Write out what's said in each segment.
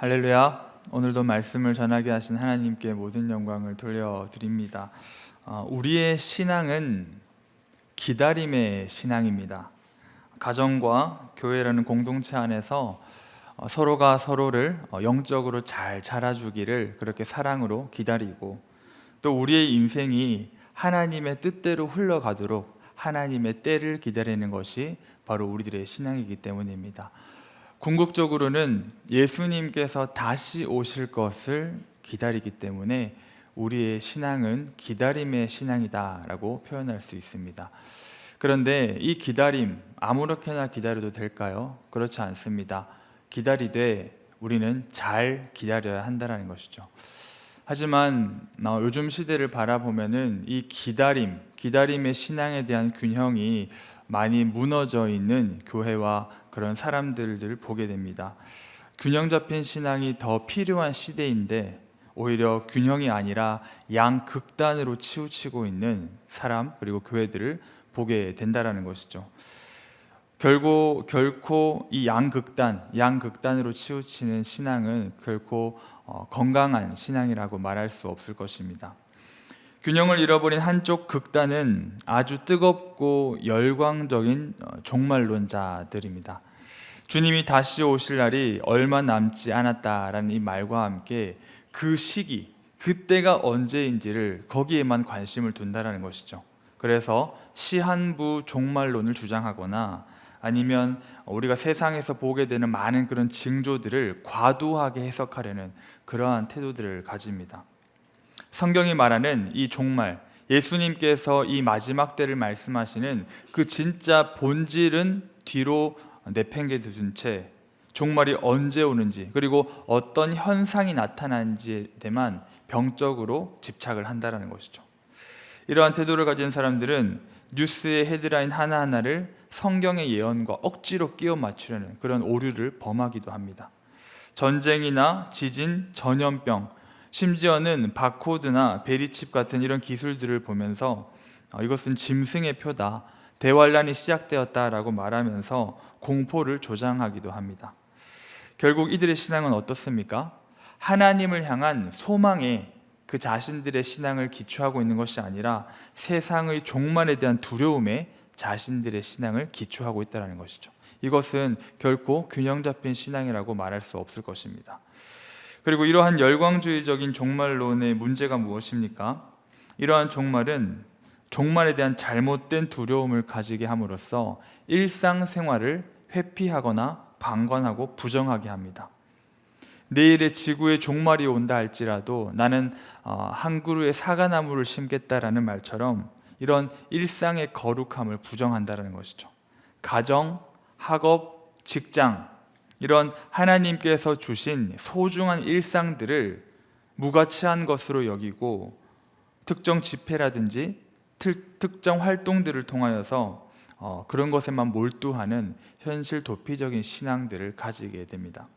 할렐루야. 오늘도 말씀을 전하게 하신 하나님께 모든 영광을 돌려드립니다. 우리의 신앙은 기다림의 신앙입니다. 가정과 교회라는 공동체 안에서 서로가 서로를 영적으로 잘 자라주기를 그렇게 사랑으로 기다리고, 또 우리의 인생이 하나님의 뜻대로 흘러가도록 하나님의 때를 기다리는 것이 바로 우리들의 신앙이기 때문입니다. 궁극적으로는 예수님께서 다시 오실 것을 기다리기 때문에 우리의 신앙은 기다림의 신앙이다라고 표현할 수 있습니다. 그런데 이 기다림, 아무렇게나 기다려도 될까요? 그렇지 않습니다. 기다리되 우리는 잘 기다려야 한다는 것이죠. 하지만 요즘 시대를 바라보면은 이 기다림의 신앙에 대한 균형이 많이 무너져 있는 교회와 그런 사람들을 보게 됩니다. 균형 잡힌 신앙이 더 필요한 시대인데 오히려 균형이 아니라 양극단으로 치우치고 있는 사람, 그리고 교회들을 보게 된다라는 것이죠. 결코 이 양극단으로 치우치는 신앙은 결코 건강한 신앙이라고 말할 수 없을 것입니다. 균형을 잃어버린 한쪽 극단은 아주 뜨겁고 열광적인 종말론자들입니다. 주님이 다시 오실 날이 얼마 남지 않았다라는 이 말과 함께 그 시기, 그때가 언제인지를 거기에만 관심을 둔다라는 것이죠. 그래서 시한부 종말론을 주장하거나 아니면 우리가 세상에서 보게 되는 많은 그런 징조들을 과도하게 해석하려는 그러한 태도들을 가집니다. 성경이 말하는 이 종말, 예수님께서 이 마지막 때를 말씀하시는 그 진짜 본질은 뒤로 내팽개둔 채 종말이 언제 오는지, 그리고 어떤 현상이 나타나는지에 대한 병적으로 집착을 한다는 것이죠. 이러한 태도를 가진 사람들은 뉴스의 헤드라인 하나하나를 성경의 예언과 억지로 끼워 맞추려는 그런 오류를 범하기도 합니다. 전쟁이나 지진, 전염병, 심지어는 바코드나 베리칩 같은 이런 기술들을 보면서 이것은 짐승의 표다, 대환란이 시작되었다라고 말하면서 공포를 조장하기도 합니다. 결국 이들의 신앙은 어떻습니까? 하나님을 향한 소망에 그 자신들의 신앙을 기초하고 있는 것이 아니라 세상의 종말에 대한 두려움에 자신들의 신앙을 기초하고 있다는 것이죠. 이것은 결코 균형 잡힌 신앙이라고 말할 수 없을 것입니다. 그리고 이러한 열광주의적인 종말론의 문제가 무엇입니까? 이러한 종말은 종말에 대한 잘못된 두려움을 가지게 함으로써 일상생활을 회피하거나 방관하고 부정하게 합니다. 내일의 지구의 종말이 온다 할지라도 나는 한 그루의 사과나무를 심겠다라는 말처럼 이런 일상의 거룩함을 부정한다는 것이죠. 가정, 학업, 직장, 이런 하나님께서 주신 소중한 일상들을 무가치한 것으로 여기고 특정 집회라든지 특정 활동들을 통하여서 그런 것에만 몰두하는 현실 도피적인 신앙들을 가지게 됩니다.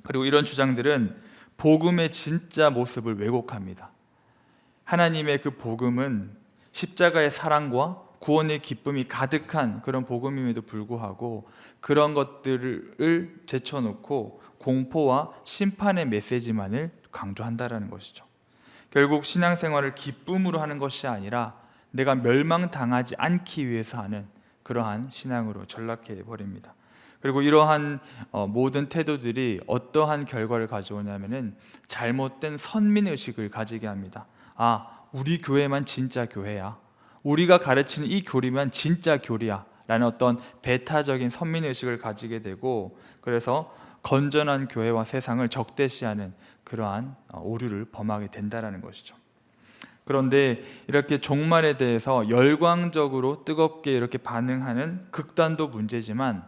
그리고 이런 주장들은 복음의 진짜 모습을 왜곡합니다. 하나님의 그 복음은 십자가의 사랑과 구원의 기쁨이 가득한 그런 복음임에도 불구하고 그런 것들을 제쳐놓고 공포와 심판의 메시지만을 강조한다는 것이죠. 결국 신앙생활을 기쁨으로 하는 것이 아니라 내가 멸망당하지 않기 위해서 하는 그러한 신앙으로 전락해 버립니다. 그리고 이러한 모든 태도들이 어떠한 결과를 가져오냐면은 잘못된 선민의식을 가지게 합니다. 우리 교회만 진짜 교회야, 우리가 가르치는 이 교리만 진짜 교리야 라는 어떤 배타적인 선민의식을 가지게 되고, 그래서 건전한 교회와 세상을 적대시하는 그러한 오류를 범하게 된다는 것이죠. 그런데 이렇게 종말에 대해서 열광적으로 뜨겁게 이렇게 반응하는 극단도 문제지만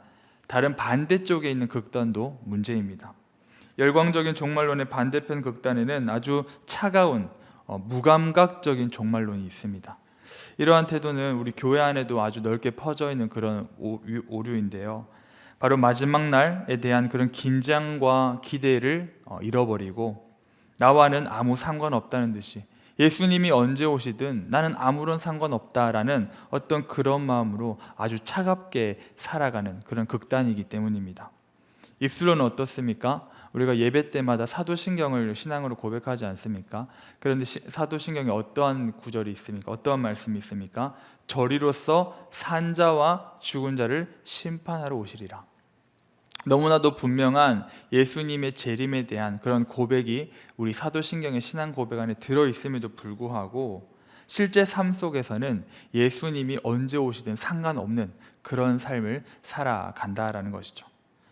다른 반대쪽에 있는 극단도 문제입니다. 열광적인 종말론의 반대편 극단에는 아주 차가운 무감각적인 종말론이 있습니다. 이러한 태도는 우리 교회 안에도 아주 넓게 퍼져 있는 그런 오류인데요. 바로 마지막 날에 대한 그런 긴장과 기대를 잃어버리고 나와는 아무 상관없다는 듯이 예수님이 언제 오시든 나는 아무런 상관없다라는 어떤 그런 마음으로 아주 차갑게 살아가는 그런 극단이기 때문입니다. 입술로는 어떻습니까? 우리가 예배 때마다 사도신경을 신앙으로 고백하지 않습니까? 그런데 사도신경에 어떠한 구절이 있습니까? 어떠한 말씀이 있습니까? 저리로서 산 자와 죽은 자를 심판하러 오시리라. 너무나도 분명한 예수님의 재림에 대한 그런 고백이 우리 사도신경의 신앙 고백 안에 들어있음에도 불구하고 실제 삶 속에서는 예수님이 언제 오시든 상관없는 그런 삶을 살아간다라는 것이죠.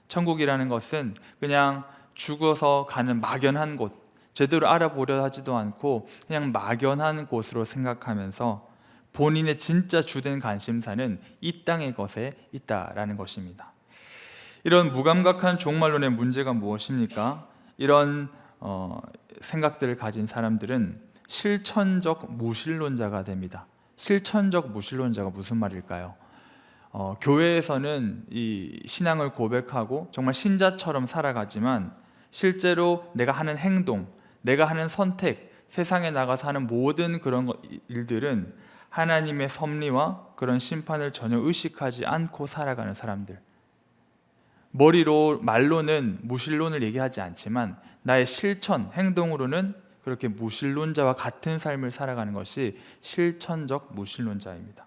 천국이라는 것은 그냥 죽어서 가는 막연한 곳, 제대로 알아보려 하지도 않고 그냥 막연한 곳으로 생각하면서 본인의 진짜 주된 관심사는 이 땅의 것에 있다라는 것입니다. 이런 무감각한 종말론의 문제가 무엇입니까? 이런 생각들을 가진 사람들은 실천적 무신론자가 됩니다. 실천적 무신론자가 무슨 말일까요? 교회에서는 이 신앙을 고백하고 정말 신자처럼 살아가지만 실제로 내가 하는 행동, 내가 하는 선택, 세상에 나가서 하는 모든 그런 일들은 하나님의 섭리와 그런 심판을 전혀 의식하지 않고 살아가는 사람들. 머리로, 말로는 무신론을 얘기하지 않지만 나의 실천, 행동으로는 그렇게 무신론자와 같은 삶을 살아가는 것이 실천적 무신론자입니다.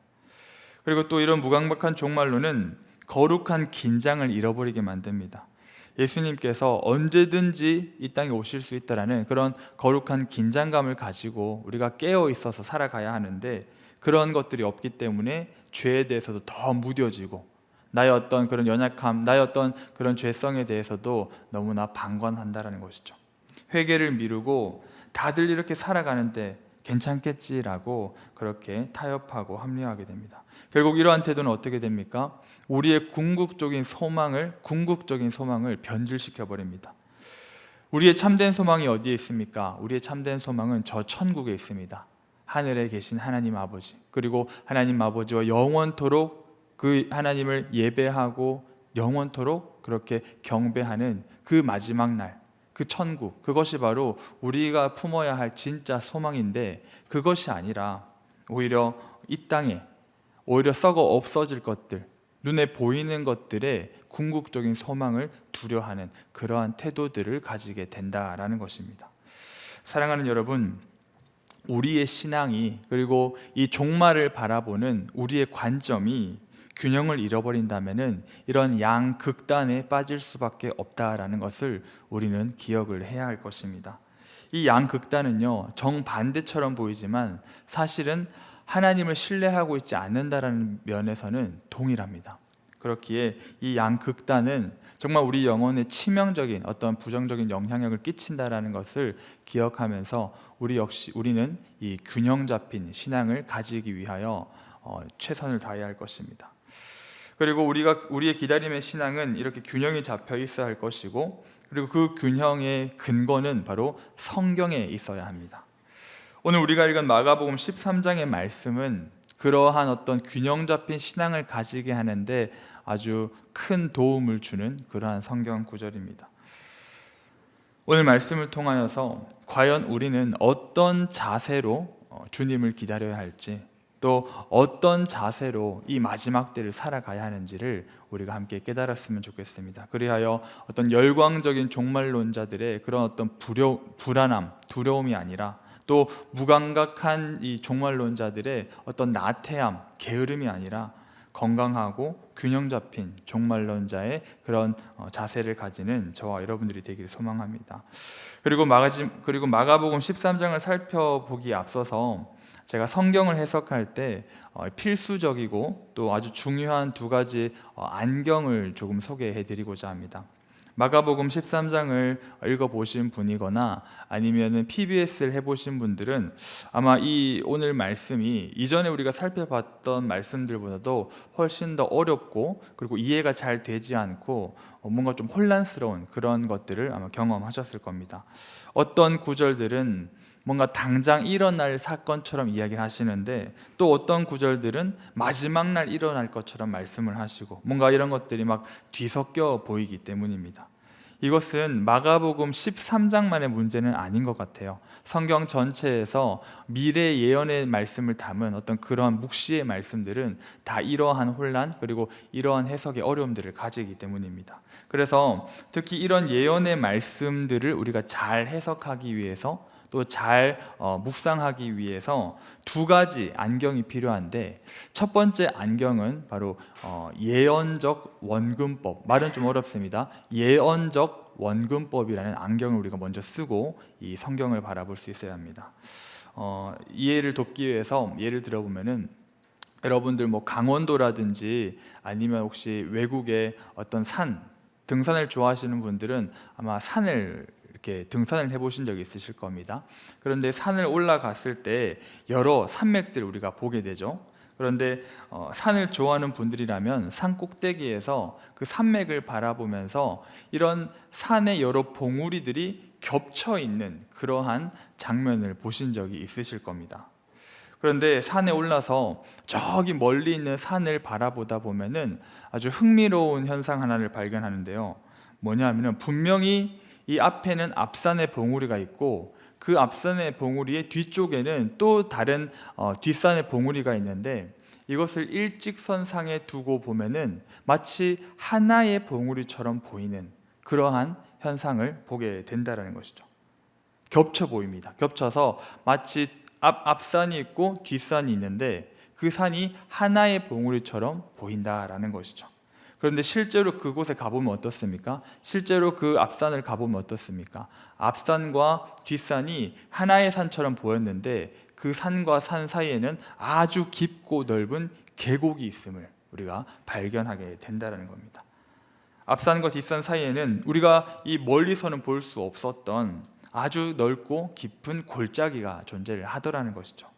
그리고 또 이런 무감각한 종말론은 거룩한 긴장을 잃어버리게 만듭니다. 예수님께서 언제든지 이 땅에 오실 수 있다라는 그런 거룩한 긴장감을 가지고 우리가 깨어 있어서 살아가야 하는데 그런 것들이 없기 때문에 죄에 대해서도 더 무뎌지고 나의 어떤 그런 연약함, 나의 어떤 그런 죄성에 대해서도 너무나 방관한다라는 것이죠. 회개를 미루고 다들 이렇게 살아가는데 괜찮겠지라고 그렇게 타협하고 합리화하게 됩니다. 결국 이러한 태도는 어떻게 됩니까? 우리의 궁극적인 소망을 변질시켜 버립니다. 우리의 참된 소망이 어디에 있습니까? 우리의 참된 소망은 저 천국에 있습니다. 하늘에 계신 하나님 아버지, 그리고 하나님 아버지와 영원토록 그 하나님을 예배하고 영원토록 그렇게 경배하는 그 마지막 날, 그 천국, 그것이 바로 우리가 품어야 할 진짜 소망인데 그것이 아니라 오히려 이 땅에 오히려 썩어 없어질 것들, 눈에 보이는 것들의 궁극적인 소망을 두려워하는 그러한 태도들을 가지게 된다라는 것입니다. 사랑하는 여러분, 우리의 신앙이 그리고 이 종말을 바라보는 우리의 관점이 균형을 잃어버린다면은 이런 양극단에 빠질 수밖에 없다라는 것을 우리는 기억을 해야 할 것입니다. 이 양극단은요, 정반대처럼 보이지만 사실은 하나님을 신뢰하고 있지 않는다라는 면에서는 동일합니다. 그렇기에 이 양극단은 정말 우리 영혼에 치명적인 어떤 부정적인 영향력을 끼친다라는 것을 기억하면서 우리는 이 균형 잡힌 신앙을 가지기 위하여 최선을 다해야 할 것입니다. 그리고 우리의 기다림의 신앙은 이렇게 균형이 잡혀 있어야 할 것이고, 그리고 그 균형의 근거는 바로 성경에 있어야 합니다. 오늘 우리가 읽은 마가복음 13장의 말씀은 그러한 어떤 균형 잡힌 신앙을 가지게 하는데 아주 큰 도움을 주는 그러한 성경 구절입니다. 오늘 말씀을 통하여서 과연 우리는 어떤 자세로 주님을 기다려야 할지, 또 어떤 자세로 이 마지막 때를 살아가야 하는지를 우리가 함께 깨달았으면 좋겠습니다. 그리하여 어떤 열광적인 종말론자들의 그런 어떤 불안함, 두려움이 아니라 또 무감각한 이 종말론자들의 어떤 나태함, 게으름이 아니라 건강하고 균형 잡힌 종말론자의 그런 자세를 가지는 저와 여러분들이 되기를 소망합니다. 그리고 마가복음 13장을 살펴보기에 앞서서 제가 성경을 해석할 때 필수적이고 또 아주 중요한 두 가지 안경을 조금 소개해 드리고자 합니다. 마가복음 13장을 읽어보신 분이거나 아니면 PBS를 해보신 분들은 아마 이 오늘 말씀이 이전에 우리가 살펴봤던 말씀들보다도 훨씬 더 어렵고 그리고 이해가 잘 되지 않고 뭔가 좀 혼란스러운 그런 것들을 아마 경험하셨을 겁니다. 어떤 구절들은 뭔가 당장 일어날 사건처럼 이야기를 하시는데 또 어떤 구절들은 마지막 날 일어날 것처럼 말씀을 하시고 뭔가 이런 것들이 막 뒤섞여 보이기 때문입니다. 이것은 마가복음 13장만의 문제는 아닌 것 같아요. 성경 전체에서 미래 예언의 말씀을 담은 어떤 그러한 묵시의 말씀들은 다 이러한 혼란 그리고 이러한 해석의 어려움들을 가지기 때문입니다. 그래서 특히 이런 예언의 말씀들을 우리가 잘 해석하기 위해서 또 잘 묵상하기 위해서 두 가지 안경이 필요한데, 첫 번째 안경은 바로 예언적 원근법, 말은 좀 어렵습니다. 예언적 원근법이라는 안경을 우리가 먼저 쓰고 이 성경을 바라볼 수 있어야 합니다. 이해를 돕기 위해서 예를 들어보면은, 여러분들 뭐 강원도라든지 아니면 혹시 외국의 어떤 등산을 좋아하시는 분들은 아마 산을 이렇게 등산을 해보신 적이 있으실 겁니다. 그런데 산을 올라갔을 때 여러 산맥들을 우리가 보게 되죠. 그런데 산을 좋아하는 분들이라면 산 꼭대기에서 그 산맥을 바라보면서 이런 산의 여러 봉우리들이 겹쳐 있는 그러한 장면을 보신 적이 있으실 겁니다. 그런데 산에 올라서 저기 멀리 있는 산을 바라보다 보면은 아주 흥미로운 현상 하나를 발견하는데요. 뭐냐면은, 분명히 이 앞에는 앞산의 봉우리가 있고 그 앞산의 봉우리의 뒤쪽에는 또 다른 뒷산의 봉우리가 있는데, 이것을 일직선상에 두고 보면은 마치 하나의 봉우리처럼 보이는 그러한 현상을 보게 된다는 것이죠. 겹쳐 보입니다. 겹쳐서 마치 앞산이 있고 뒷산이 있는데 그 산이 하나의 봉우리처럼 보인다라는 것이죠. 그런데 실제로 그곳에 가보면 어떻습니까? 실제로 그 앞산을 가보면 어떻습니까? 앞산과 뒷산이 하나의 산처럼 보였는데 그 산과 산 사이에는 아주 깊고 넓은 계곡이 있음을 우리가 발견하게 된다는 겁니다. 앞산과 뒷산 사이에는 우리가 이 멀리서는 볼 수 없었던 아주 넓고 깊은 골짜기가 존재를 하더라는 것이죠.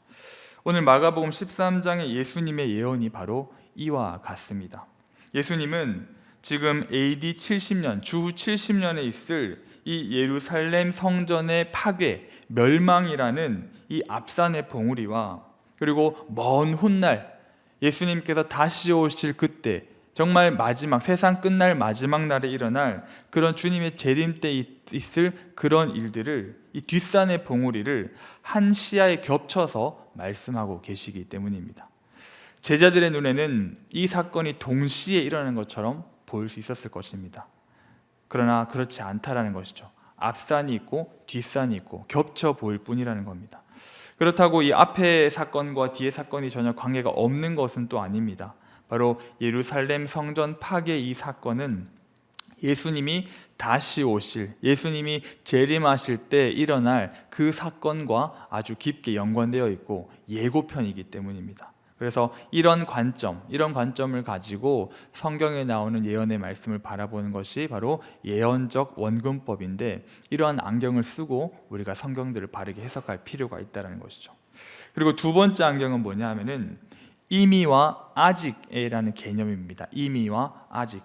오늘 마가복음 13장의 예수님의 예언이 바로 이와 같습니다. 예수님은 지금 AD 70년, 주후 70년에 있을 이 예루살렘 성전의 파괴, 멸망이라는 이 앞산의 봉우리와, 그리고 먼 훗날 예수님께서 다시 오실 그때, 정말 마지막, 세상 끝날 마지막 날에 일어날 그런 주님의 재림 때 있을 그런 일들을, 이 뒷산의 봉우리를 한 시야에 겹쳐서 말씀하고 계시기 때문입니다. 제자들의 눈에는 이 사건이 동시에 일어나는 것처럼 보일 수 있었을 것입니다. 그러나 그렇지 않다라는 것이죠. 앞산이 있고 뒷산이 있고 겹쳐 보일 뿐이라는 겁니다. 그렇다고 이 앞의 사건과 뒤의 사건이 전혀 관계가 없는 것은 또 아닙니다. 바로 예루살렘 성전 파괴 이 사건은 예수님이 다시 오실, 예수님이 재림하실 때 일어날 그 사건과 아주 깊게 연관되어 있고 예고편이기 때문입니다. 그래서 이런 관점을 가지고 성경에 나오는 예언의 말씀을 바라보는 것이 바로 예언적 원근법인데, 이러한 안경을 쓰고 우리가 성경들을 바르게 해석할 필요가 있다는 것이죠. 그리고 두 번째 안경은 뭐냐 하면은 이미와 아직이라는 개념입니다. 이미와 아직.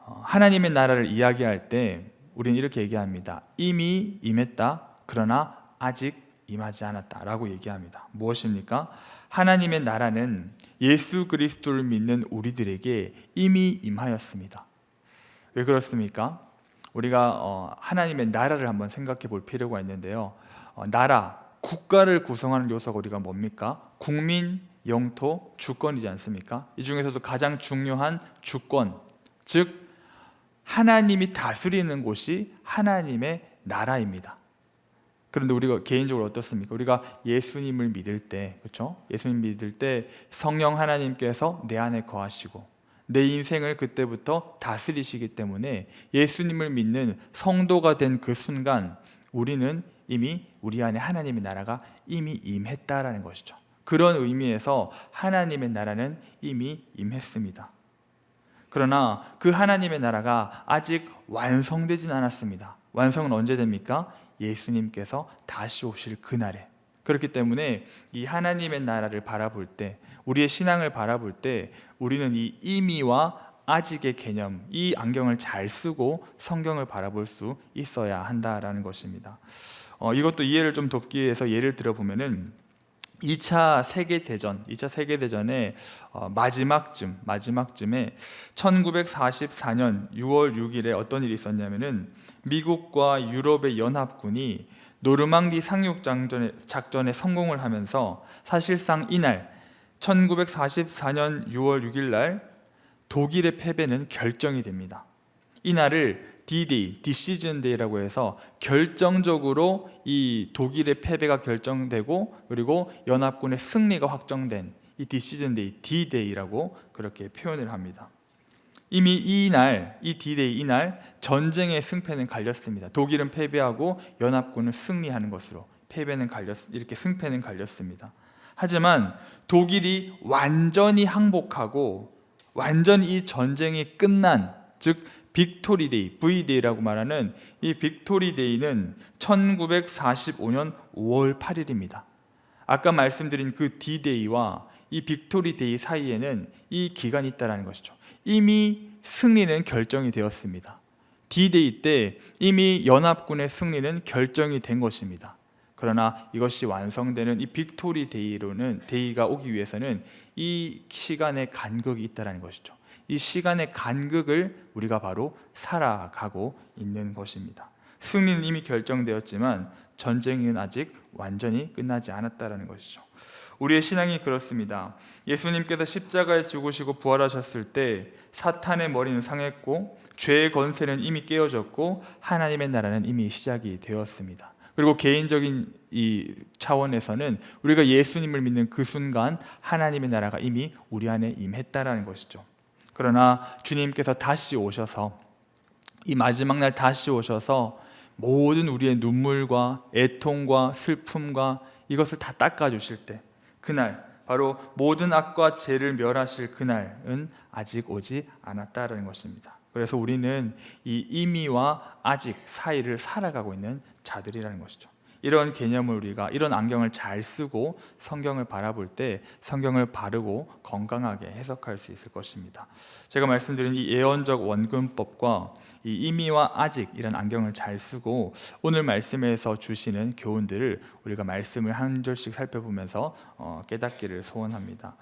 하나님의 나라를 이야기할 때 우리는 이렇게 얘기합니다. 이미 임했다, 그러나 아직 임하지 않았다 라고 얘기합니다. 무엇입니까? 하나님의 나라는 예수 그리스도를 믿는 우리들에게 이미 임하였습니다. 왜 그렇습니까? 우리가 하나님의 나라를 한번 생각해 볼 필요가 있는데요. 나라, 국가를 구성하는 요소가 우리가 뭡니까? 국민, 영토, 주권이지 않습니까? 이 중에서도 가장 중요한 주권, 즉 하나님이 다스리는 곳이 하나님의 나라입니다. 그런데 우리가 개인적으로 어떻습니까? 우리가 예수님을 믿을 때, 그렇죠? 예수님 믿을 때 성령 하나님께서 내 안에 거하시고 내 인생을 그때부터 다스리시기 때문에 예수님을 믿는 성도가 된 그 순간 우리는 이미 우리 안에 하나님의 나라가 이미 임했다라는 것이죠. 그런 의미에서 하나님의 나라는 이미 임했습니다. 그러나 그 하나님의 나라가 아직 완성되진 않았습니다. 완성은 언제 됩니까? 예수님께서 다시 오실 그날에. 그렇기 때문에 이 하나님의 나라를 바라볼 때, 우리의 신앙을 바라볼 때 우리는 이 이미와 아직의 개념, 이 안경을 잘 쓰고 성경을 바라볼 수 있어야 한다라는 것입니다. 이것도 이해를 좀 돕기 위해서 예를 들어보면은, 2차 세계대전의 마지막쯤에 1944년 6월 6일에 어떤 일이 있었냐면은 미국과 유럽의 연합군이 노르망디 상륙 작전에 성공을 하면서 사실상 이날 1944년 6월 6일 날 독일의 패배는 결정이 됩니다. 이날을 D-Day, Decision Day라고 해서 결정적으로 이 독일의 패배가 결정되고 그리고 연합군의 승리가 확정된 이 Decision Day, D-Day라고 그렇게 표현을 합니다. 이미 이 D-Day 이날 전쟁의 승패는 갈렸습니다. 독일은 패배하고 연합군은 승리하는 것으로 승패는 갈렸습니다. 하지만 독일이 완전히 항복하고 완전히 이 전쟁이 끝난, 즉 빅토리 데이, V-Day라고 말하는 이 빅토리 데이는 1945년 5월 8일입니다. 아까 말씀드린 그 D-Day와 이 빅토리 데이 사이에는 이 기간이 있다는 것이죠. 이미 승리는 결정이 되었습니다. D-Day 때 이미 연합군의 승리는 결정이 된 것입니다. 그러나 이것이 완성되는 이 빅토리 데이가 오기 위해서는 이 시간의 간극이 있다는 것이죠. 이 시간의 간극을 우리가 바로 살아가고 있는 것입니다. 승리는 이미 결정되었지만 전쟁은 아직 완전히 끝나지 않았다는 것이죠. 우리의 신앙이 그렇습니다. 예수님께서 십자가에 죽으시고 부활하셨을 때 사탄의 머리는 상했고 죄의 권세는 이미 깨어졌고 하나님의 나라는 이미 시작이 되었습니다. 그리고 개인적인 이 차원에서는 우리가 예수님을 믿는 그 순간 하나님의 나라가 이미 우리 안에 임했다라는 것이죠. 그러나 주님께서 다시 오셔서 이 마지막 날 다시 오셔서 모든 우리의 눈물과 애통과 슬픔과 이것을 다 닦아주실 때, 그날 바로 모든 악과 죄를 멸하실 그날은 아직 오지 않았다라는 것입니다. 그래서 우리는 이 이미와 아직 사이를 살아가고 있는 자들이라는 것이죠. 이런 개념을 우리가 이런 안경을 잘 쓰고 성경을 바라볼 때 성경을 바르고 건강하게 해석할 수 있을 것입니다. 제가 말씀드린 이 예언적 원근법과 이 이미와 아직 이런 안경을 잘 쓰고 오늘 말씀에서 주시는 교훈들을 우리가 말씀을 한 절씩 살펴보면서 깨닫기를 소원합니다.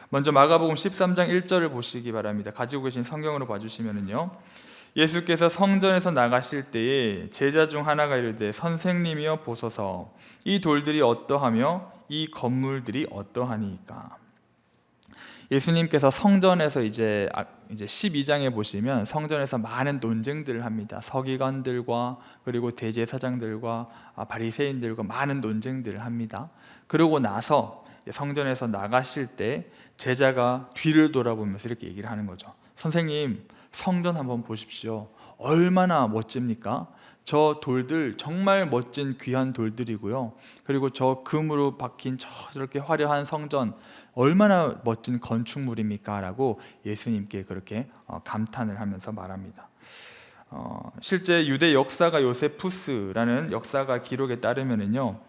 먼저 마가복음 13장 1절을 보시기 바랍니다. 가지고 계신 성경으로 봐주시면요, 예수께서 성전에서 나가실 때에 제자 중 하나가 이르되 선생님이여 보소서 이 돌들이 어떠하며 이 건물들이 어떠하니까. 예수님께서 성전에서 이제 12장에 보시면 성전에서 많은 논쟁들을 합니다. 서기관들과 그리고 대제사장들과 바리새인들과 많은 논쟁들을 합니다. 그러고 나서 성전에서 나가실 때 제자가 뒤를 돌아보면서 이렇게 얘기를 하는 거죠. 선생님, 성전 한번 보십시오. 얼마나 멋집니까? 저 돌들 정말 멋진 귀한 돌들이고요. 그리고 저 금으로 박힌 저렇게 화려한 성전 얼마나 멋진 건축물입니까? 라고 예수님께 그렇게 감탄을 하면서 말합니다. 실제 유대 역사가 요세푸스라는 역사가 기록에 따르면은요,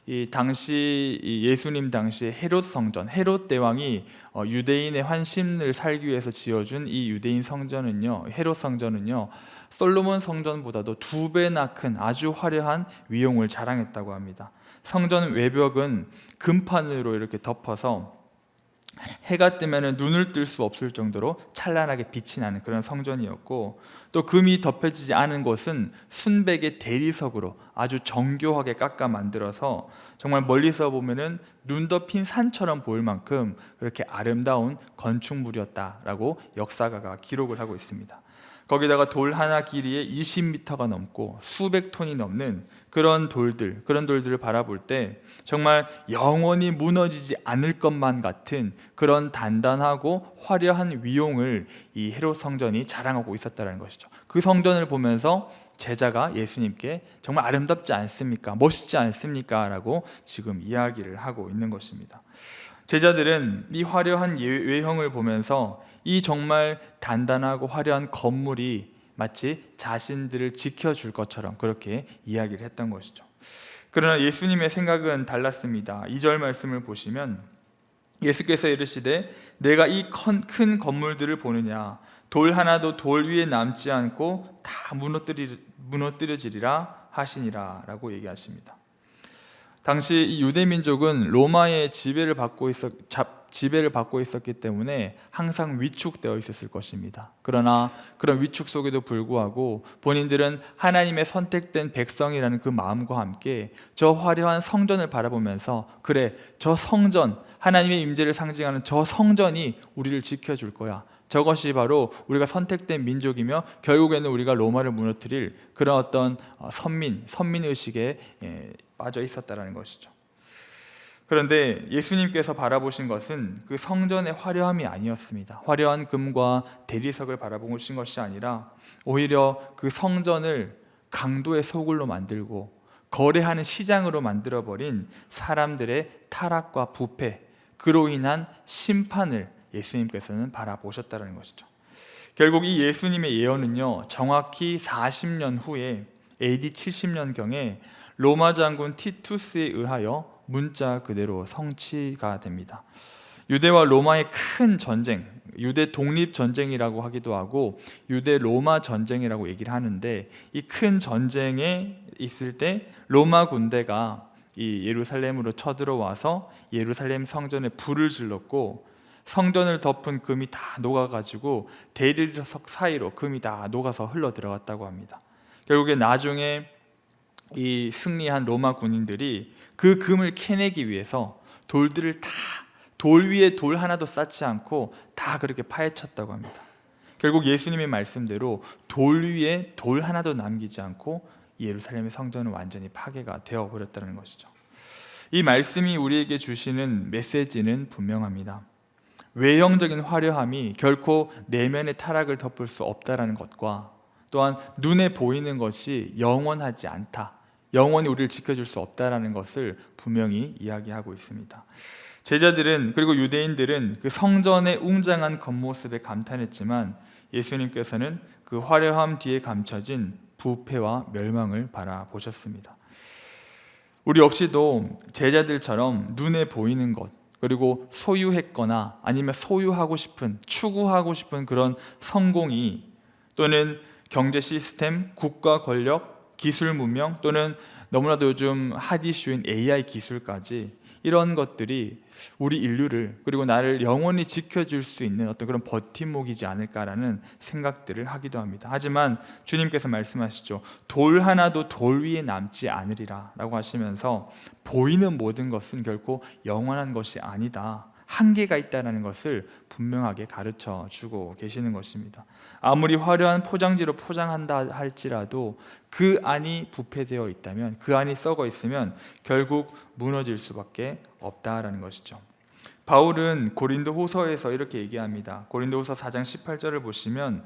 이 당시 예수님 당시에 헤롯 성전, 헤롯 대왕이 유대인의 환심을 살기 위해서 지어준 이 유대인 성전은요, 헤롯 성전은요, 솔로몬 성전보다도 2배나 큰 아주 화려한 위용을 자랑했다고 합니다. 성전 외벽은 금판으로 이렇게 덮어서 해가 뜨면 눈을 뜰 수 없을 정도로 찬란하게 빛이 나는 그런 성전이었고, 또 금이 덮여지지 않은 곳은 순백의 대리석으로 아주 정교하게 깎아 만들어서 정말 멀리서 보면은 눈 덮인 산처럼 보일 만큼 그렇게 아름다운 건축물이었다라고 역사가가 기록을 하고 있습니다. 거기다가 돌 하나 길이에 20m가 넘고 수백 톤이 넘는 그런 돌들을 바라볼 때 정말 영원히 무너지지 않을 것만 같은 그런 단단하고 화려한 위용을 이 헤롯 성전이 자랑하고 있었다는 것이죠. 그 성전을 보면서 제자가 예수님께 정말 아름답지 않습니까? 멋있지 않습니까? 라고 지금 이야기를 하고 있는 것입니다. 제자들은 이 화려한 외형을 보면서 이 정말 단단하고 화려한 건물이 마치 자신들을 지켜줄 것처럼 그렇게 이야기를 했던 것이죠. 그러나 예수님의 생각은 달랐습니다. 2절 말씀을 보시면 예수께서 이르시되 내가 이 큰 건물들을 보느냐, 돌 하나도 돌 위에 남지 않고 다 무너뜨려지리라 하시니라 라고 얘기하십니다. 당시 이 유대 민족은 로마의 지배를 받고 있었기 때문에 항상 위축되어 있었을 것입니다. 그러나 그런 위축 속에도 불구하고 본인들은 하나님의 선택된 백성이라는 그 마음과 함께 저 화려한 성전을 바라보면서, 그래, 저 성전, 하나님의 임재를 상징하는 저 성전이 우리를 지켜줄 거야. 저것이 바로 우리가 선택된 민족이며 결국에는 우리가 로마를 무너뜨릴 그런 어떤 선민의식에 빠져 있었다는 것이죠. 그런데 예수님께서 바라보신 것은 그 성전의 화려함이 아니었습니다. 화려한 금과 대리석을 바라보신 것이 아니라 오히려 그 성전을 강도의 소굴로 만들고 거래하는 시장으로 만들어버린 사람들의 타락과 부패, 그로 인한 심판을 예수님께서는 바라보셨다는 것이죠. 결국 이 예수님의 예언은요, 정확히 40년 후에 AD 70년경에 로마 장군 티투스에 의하여 문자 그대로 성취가 됩니다. 유대와 로마의 큰 전쟁, 유대 독립 전쟁이라고 하기도 하고 유대 로마 전쟁이라고 얘기를 하는데, 이 큰 전쟁에 있을 때 로마 군대가 이 예루살렘으로 쳐들어와서 예루살렘 성전에 불을 질렀고 성전을 덮은 금이 다 녹아가지고 대리석 사이로 금이 다 녹아서 흘러 들어갔다고 합니다. 결국에 나중에 이 승리한 로마 군인들이 그 금을 캐내기 위해서 돌 위에 돌 하나도 쌓지 않고 다 그렇게 파헤쳤다고 합니다. 결국 예수님의 말씀대로 돌 위에 돌 하나도 남기지 않고 예루살렘의 성전은 완전히 파괴가 되어버렸다는 것이죠. 이 말씀이 우리에게 주시는 메시지는 분명합니다. 외형적인 화려함이 결코 내면의 타락을 덮을 수 없다는 것과, 또한 눈에 보이는 것이 영원하지 않다, 영원히 우리를 지켜줄 수 없다는 것을 분명히 이야기하고 있습니다. 제자들은, 그리고 유대인들은 그 성전의 웅장한 겉모습에 감탄했지만 예수님께서는 그 화려함 뒤에 감춰진 부패와 멸망을 바라보셨습니다. 우리 역시도 제자들처럼 눈에 보이는 것, 그리고 소유했거나 아니면 소유하고 싶은, 추구하고 싶은 그런 성공이, 또는 경제 시스템, 국가 권력, 기술 문명, 또는 너무나도 요즘 핫 이슈인 AI 기술까지, 이런 것들이 우리 인류를, 그리고 나를 영원히 지켜줄 수 있는 어떤 그런 버팀목이지 않을까라는 생각들을 하기도 합니다. 하지만 주님께서 말씀하시죠. 돌 하나도 돌 위에 남지 않으리라 라고 하시면서 보이는 모든 것은 결코 영원한 것이 아니다, 한계가 있다는 것을 분명하게 가르쳐 주고 계시는 것입니다. 아무리 화려한 포장지로 포장한다 할지라도 그 안이 부패되어 있다면, 그 안이 썩어 있으면 결국 무너질 수밖에 없다라는 것이죠. 바울은 고린도 후서에서 이렇게 얘기합니다. 고린도 후서 4장 18절을 보시면,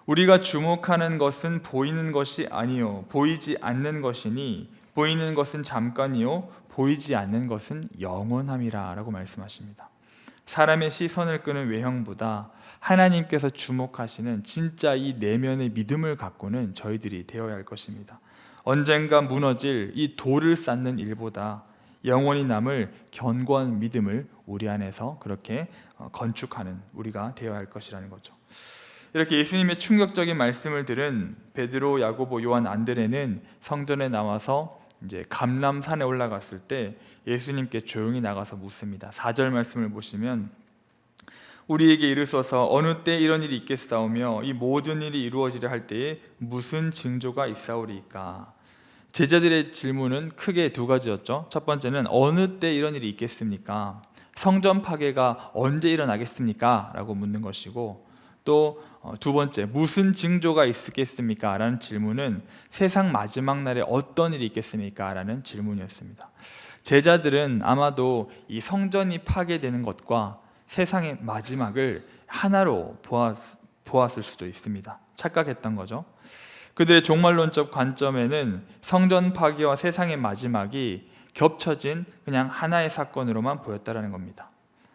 우리가 주목하는 것은 보이는 것이 아니요 보이지 않는 것이니 보이는 것은 잠깐이요 보이지 않는 것은 영원함이라 라고 말씀하십니다. 사람의 시선을 끄는 외형보다 하나님께서 주목하시는 진짜 이 내면의 믿음을 갖고는 저희들이 되어야 할 것입니다. 언젠가 무너질 이 돌을 쌓는 일보다 영원히 남을 견고한 믿음을 우리 안에서 그렇게 건축하는 우리가 되어야 할 것이라는 거죠. 이렇게 예수님의 충격적인 말씀을 들은 베드로, 야고보, 요한, 안드레는 성전에 나와서 이제 감람산에 올라갔을 때 예수님께 조용히 나가서 묻습니다. 4절 말씀을 보시면, 우리에게 이르소서 어느 때 이런 일이 있겠사오며 이 모든 일이 이루어지려 할 때에 무슨 징조가 있사오리이까. 제자들의 질문은 크게 두 가지였죠. 첫 번째는 어느 때 이런 일이 있겠습니까? 성전 파괴가 언제 일어나겠습니까? 라고 묻는 것이고, 또 두 번째, 무슨 징조가 있겠습니까? 라는 질문은 세상 마지막 날에 어떤 일이 있겠습니까? 라는 질문이었습니다. 제자들은 아마도 이 성전이 파괴되는 것과 세상의 마지막을 하나로 보았을 수도 있습니다. 착각했던 거죠. 그들의 종말론적 관점에는 성전 파괴와 세상의 마지막이 겹쳐진 그냥 하나의 사건으로만 보였다는 겁니다.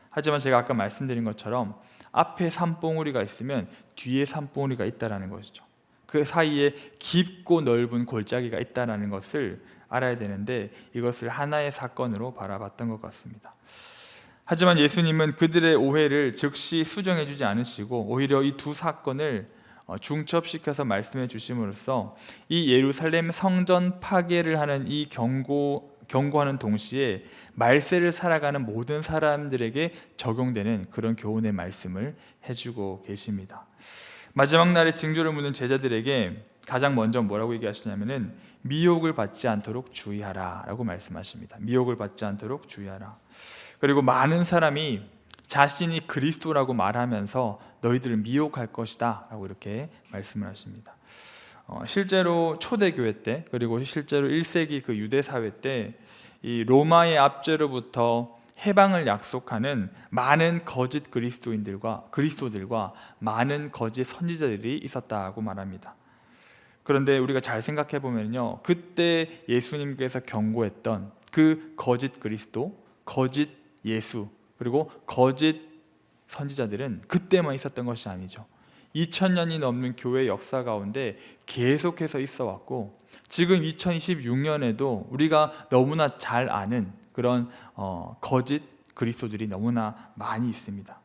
하지만 제가 아까 말씀드린 것처럼 앞에 산봉우리가 있으면 뒤에 산봉우리가 있다는 것이죠. 그 사이에 깊고 넓은 골짜기가 있다는 것을 알아야 되는데, 이것을 하나의 사건으로 바라봤던 것 같습니다. 하지만 예수님은 그들의 오해를 즉시 수정해 주지 않으시고 오히려 이 두 사건을 중첩시켜서 말씀해 주심으로써 이 예루살렘 성전 파괴를 하는 이 경고하는 동시에 말세를 살아가는 모든 사람들에게 적용되는 그런 교훈의 말씀을 해주고 계십니다. 마지막 날에 징조를 묻는 제자들에게 가장 먼저 뭐라고 얘기하시냐면은 미혹을 받지 않도록 주의하라 라고 말씀하십니다. 미혹을 받지 않도록 주의하라. 그리고 많은 사람이 자신이 그리스도라고 말하면서 너희들을 미혹할 것이다 라고 이렇게 말씀을 하십니다. 실제로 초대교회 때, 그리고 실제로 1세기 그 유대 사회 때 이 로마의 압제로부터 해방을 약속하는 많은 거짓 그리스도들과 많은 거짓 선지자들이 있었다고 말합니다. 그런데 우리가 잘 생각해 보면요, 그때 예수님께서 경고했던 그 거짓 그리스도, 거짓 예수, 그리고 거짓 선지자들은 그때만 있었던 것이 아니죠. 2000년이 넘는 교회 역사 가운데 계속해서 있어 왔고, 지금 2026년에도 우리가 너무나 잘 아는 그런 거짓 그리스도들이 너무나 많이 있습니다.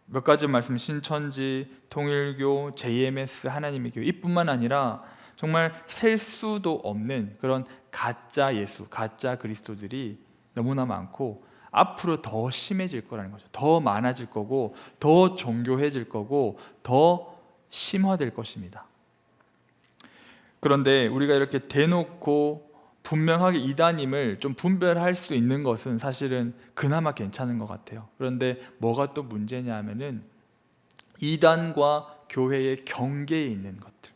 몇 가지 말씀, 신천지, 통일교, JMS, 하나님의 교회 이뿐만 아니라 정말 셀 수도 없는 그런 가짜 예수, 가짜 그리스도들이 너무나 많고, 앞으로 더 심해질 거라는 거죠. 더 많아질 거고, 더 정교해질 거고, 더 심화될 것입니다. 그런데 우리가 이렇게 대놓고 분명하게 이단임을 좀 분별할 수 있는 것은 사실은 그나마 괜찮은 것 같아요. 그런데 뭐가 또 문제냐 하면은 이단과 교회의 경계에 있는 것들,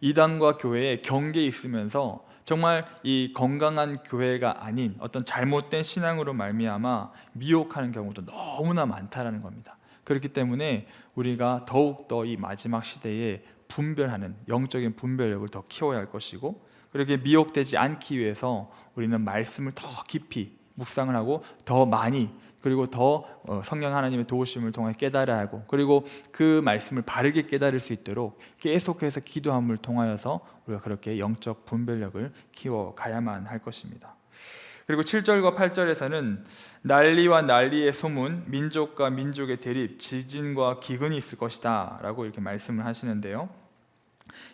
이단과 교회의 경계에 있으면서 정말 이 건강한 교회가 아닌 어떤 잘못된 신앙으로 말미암아 미혹하는 경우도 너무나 많다라는 겁니다. 그렇기 때문에 우리가 더욱더 이 마지막 시대에 분별하는 영적인 분별력을 더 키워야 할 것이고, 그렇게 미혹되지 않기 위해서 우리는 말씀을 더 깊이 묵상을 하고 더 많이, 그리고 더 성령 하나님의 도우심을 통해 깨달아야 하고, 그리고 그 말씀을 바르게 깨달을 수 있도록 계속해서 기도함을 통하여서 우리가 그렇게 영적 분별력을 키워가야만 할 것입니다. 그리고 7절과 8절에서는 난리와 난리의 소문, 민족과 민족의 대립, 지진과 기근이 있을 것이다 라고 이렇게 말씀을 하시는데요,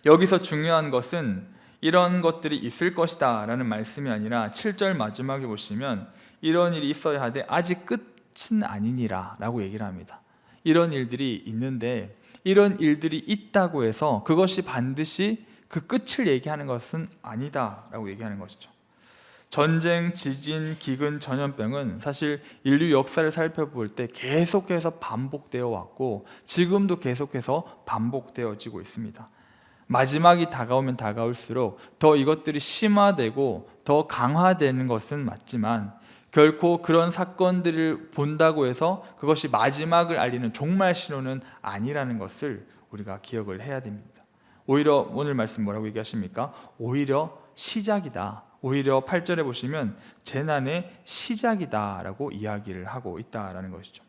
여기서 중요한 것은 이런 것들이 있을 것이다 라는 말씀이 아니라 7절 마지막에 보시면 이런 일이 있어야 하되 아직 끝은 아니니라 라고 얘기를 합니다. 이런 일들이 있는데, 이런 일들이 있다고 해서 그것이 반드시 그 끝을 얘기하는 것은 아니다 라고 얘기하는 것이죠. 전쟁, 지진, 기근, 전염병은 사실 인류 역사를 살펴볼 때 계속해서 반복되어 왔고, 지금도 계속해서 반복되어지고 있습니다. 마지막이 다가오면 다가올수록 더 이것들이 심화되고 더 강화되는 것은 맞지만, 결코 그런 사건들을 본다고 해서 그것이 마지막을 알리는 종말 신호는 아니라는 것을 우리가 기억을 해야 됩니다. 오히려 오늘 말씀 뭐라고 얘기하십니까? 오히려 시작이다. 오히려 8절에 보시면 재난의 시작이다 라고 이야기를 하고 있다라는 것이죠.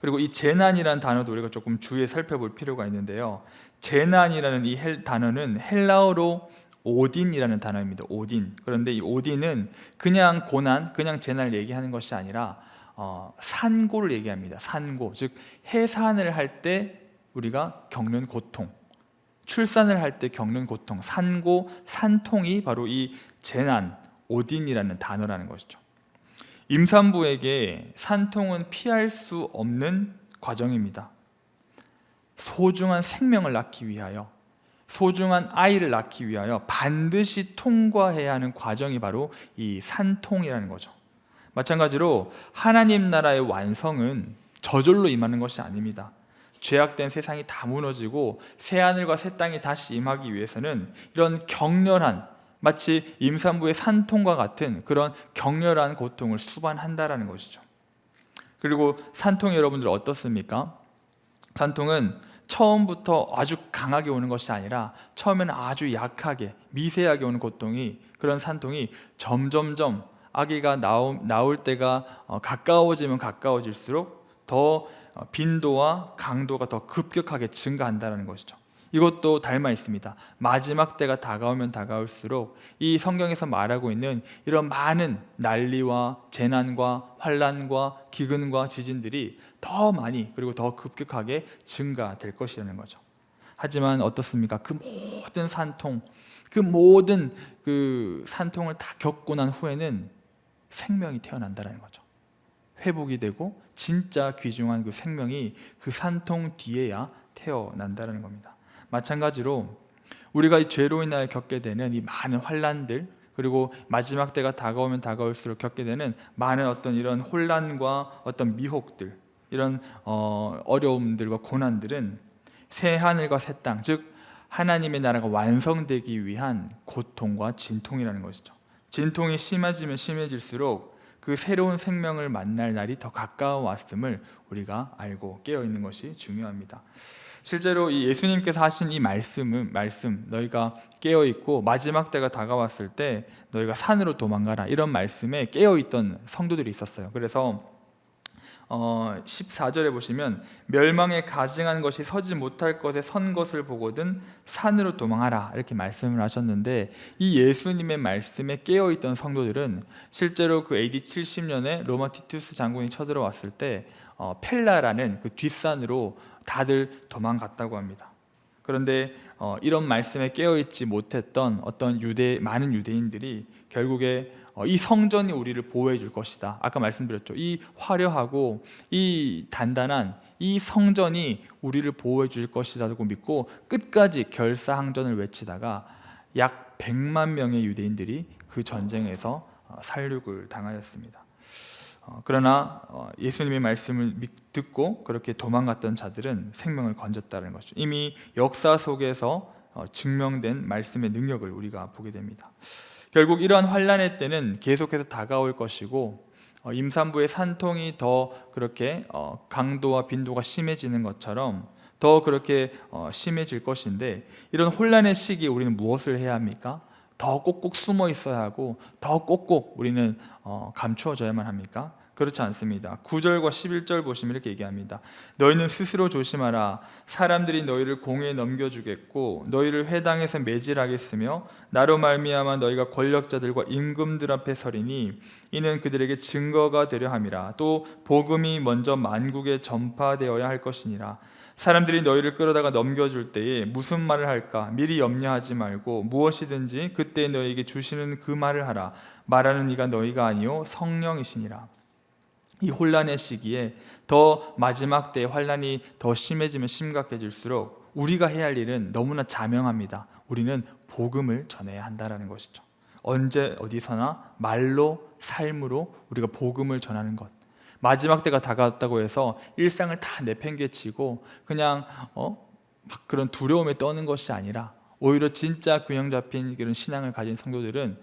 그리고 이 재난이라는 단어도 우리가 조금 주의해 살펴볼 필요가 있는데요, 재난이라는 이 단어는 헬라어로 오딘이라는 단어입니다. 오딘. 그런데 이 오딘은 그냥 고난, 그냥 재난을 얘기하는 것이 아니라 산고를 얘기합니다. 산고, 즉 해산을 할 때 우리가 겪는 고통, 출산을 할 때 겪는 고통, 산고, 산통이 바로 이 재난, 오딘이라는 단어라는 것이죠. 임산부에게 산통은 피할 수 없는 과정입니다. 소중한 생명을 낳기 위하여, 소중한 아이를 낳기 위하여 반드시 통과해야 하는 과정이 바로 이 산통이라는 거죠. 마찬가지로 하나님 나라의 완성은 저절로 임하는 것이 아닙니다. 죄악된 세상이 다 무너지고 새하늘과 새 땅이 다시 임하기 위해서는 이런 격렬한, 마치 임산부의 산통과 같은 그런 격렬한 고통을 수반한다라는 것이죠. 그리고 산통이 여러분들 어떻습니까? 산통은 처음부터 아주 강하게 오는 것이 아니라 처음에는 아주 약하게, 미세하게 오는 고통이, 그런 산통이 점점점 아기가 나올 때가 가까워지면 가까워질수록 더 빈도와 강도가 더 급격하게 증가한다는 것이죠. 이것도 닮아 있습니다. 마지막 때가 다가오면 다가올수록 이 성경에서 말하고 있는 이런 많은 난리와 재난과 환난과 기근과 지진들이 더 많이, 그리고 더 급격하게 증가될 것이라는 거죠. 하지만 어떻습니까? 그 모든 산통, 그 모든 그 산통을 다 겪고 난 후에는 생명이 태어난다는 거죠. 회복이 되고 진짜 귀중한 그 생명이 그 산통 뒤에야 태어난다는 겁니다. 마찬가지로 우리가 이 죄로 인하여 겪게 되는 이 많은 환난들, 그리고 마지막 때가 다가오면 다가올수록 겪게 되는 많은 어떤 이런 혼란과 어떤 미혹들, 이런 어려움들과 고난들은 새 하늘과 새 땅, 즉 하나님의 나라가 완성되기 위한 고통과 진통이라는 것이죠. 진통이 심해지면 심해질수록 그 새로운 생명을 만날 날이 더 가까워왔음을 우리가 알고 깨어있는 것이 중요합니다. 실제로 이 예수님께서 하신 이 말씀 너희가 깨어있고 마지막 때가 다가왔을 때 너희가 산으로 도망가라, 이런 말씀에 깨어있던 성도들이 있었어요. 그래서 14절에 보시면 멸망에 가증한 것이 서지 못할 것에 선 것을 보거든 산으로 도망하라, 이렇게 말씀을 하셨는데, 이 예수님의 말씀에 깨어있던 성도들은 실제로 그 AD 70년에 로마 티투스 장군이 쳐들어왔을 때 펠라라는 그 뒷산으로 다들 도망갔다고 합니다. 그런데 이런 말씀에 깨어있지 못했던 어떤 많은 유대인들이 결국에 이 성전이 우리를 보호해 줄 것이다, 아까 말씀드렸죠. 이 화려하고 이 단단한 이 성전이 우리를 보호해 줄 것이라고 믿고 끝까지 결사항전을 외치다가 약 100만 명의 유대인들이 그 전쟁에서 살육을 당하였습니다. 그러나 예수님의 말씀을 듣고 그렇게 도망갔던 자들은 생명을 건졌다는 것이죠. 이미 역사 속에서 증명된 말씀의 능력을 우리가 보게 됩니다. 결국 이러한 환난의 때는 계속해서 다가올 것이고, 임산부의 산통이 더 그렇게 강도와 빈도가 심해지는 것처럼 더 그렇게 심해질 것인데, 이런 혼란의 시기에 우리는 무엇을 해야 합니까? 더 꼭꼭 숨어 있어야 하고 더 꼭꼭 우리는 감추어져야만 합니까? 그렇지 않습니다. 9절과 11절 보시면 이렇게 얘기합니다. 너희는 스스로 조심하라. 사람들이 너희를 공회에 넘겨주겠고 너희를 회당에서 매질하겠으며 나로 말미암아 너희가 권력자들과 임금들 앞에 서리니 이는 그들에게 증거가 되려 함이라. 또 복음이 먼저 만국에 전파되어야 할 것이니라. 사람들이 너희를 끌어다가 넘겨줄 때에 무슨 말을 할까 미리 염려하지 말고 무엇이든지 그때 너희에게 주시는 그 말을 하라. 말하는 이가 너희가 아니요 성령이시니라. 이 혼란의 시기에 더 마지막 때의 환란이 더 심해지면 심각해질수록 우리가 해야 할 일은 너무나 자명합니다. 우리는 복음을 전해야 한다는 것이죠. 언제 어디서나 말로 삶으로 우리가 복음을 전하는 것. 마지막 때가 다가왔다고 해서 일상을 다 내팽개치고 그냥 막 그런 두려움에 떠는 것이 아니라, 오히려 진짜 균형 잡힌 그런 신앙을 가진 성도들은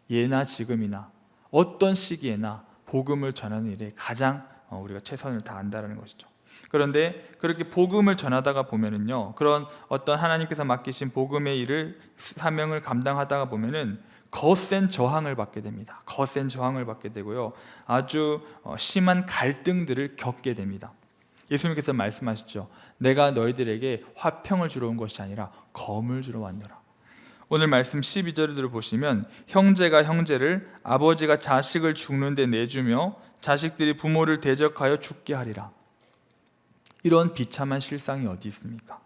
예나 지금이나 어떤 시기에나 복음을 전하는 일에 가장 우리가 최선을 다한다는 것이죠. 그런데 그렇게 복음을 전하다가 보면은요, 그런 어떤 하나님께서 맡기신 복음의 일을 사명을 감당하다가 보면은 거센 저항을 받게 됩니다. 거센 저항을 받게 되고요, 아주 심한 갈등들을 겪게 됩니다. 예수님께서 말씀하시죠. 내가 너희들에게 화평을 주러 온 것이 아니라 검을 주러 왔노라. 오늘 말씀 12절을 보시면 형제가 형제를, 아버지가 자식을 죽는 데 내주며 자식들이 부모를 대적하여 죽게 하리라. 이런 비참한 실상이 어디 있습니까?